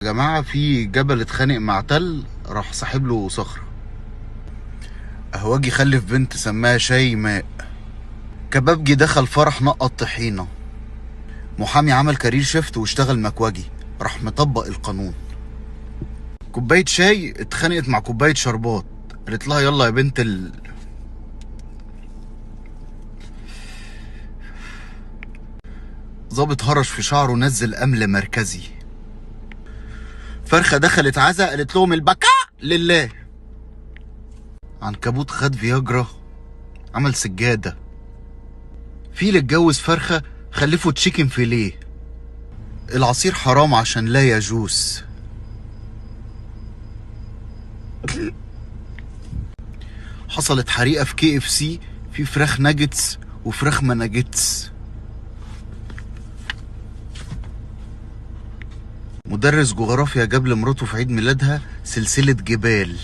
يا جماعة في جبل اتخانق مع تل، راح ساحب له صخرة. قهوجي خلف بنت سماها شيماء. كبابجي دخل فرح نقط طحينة. محامي عمل كارير شيفت واشتغل مكواجي، راح مطبق القانون. كوباية شاي اتخانقت مع كوباية شربات، قالت لها يلا يا بنت ظابط هرش في شعره نزل أمل مركزي. فرخة دخلت عزا قالت لهم البكاء لله. عنكبوت خد فياجرا عمل سجادة. فيل اتجوز فرخة خلفه تشيكن فيليه. العصير حرام عشان لا يجوز. حصلت حريقة في KFC، في فراخ ناجتس وفراخ ما ناجتس. مدرس جغرافيا جاب لمراته في عيد ميلادها سلسلة جبال.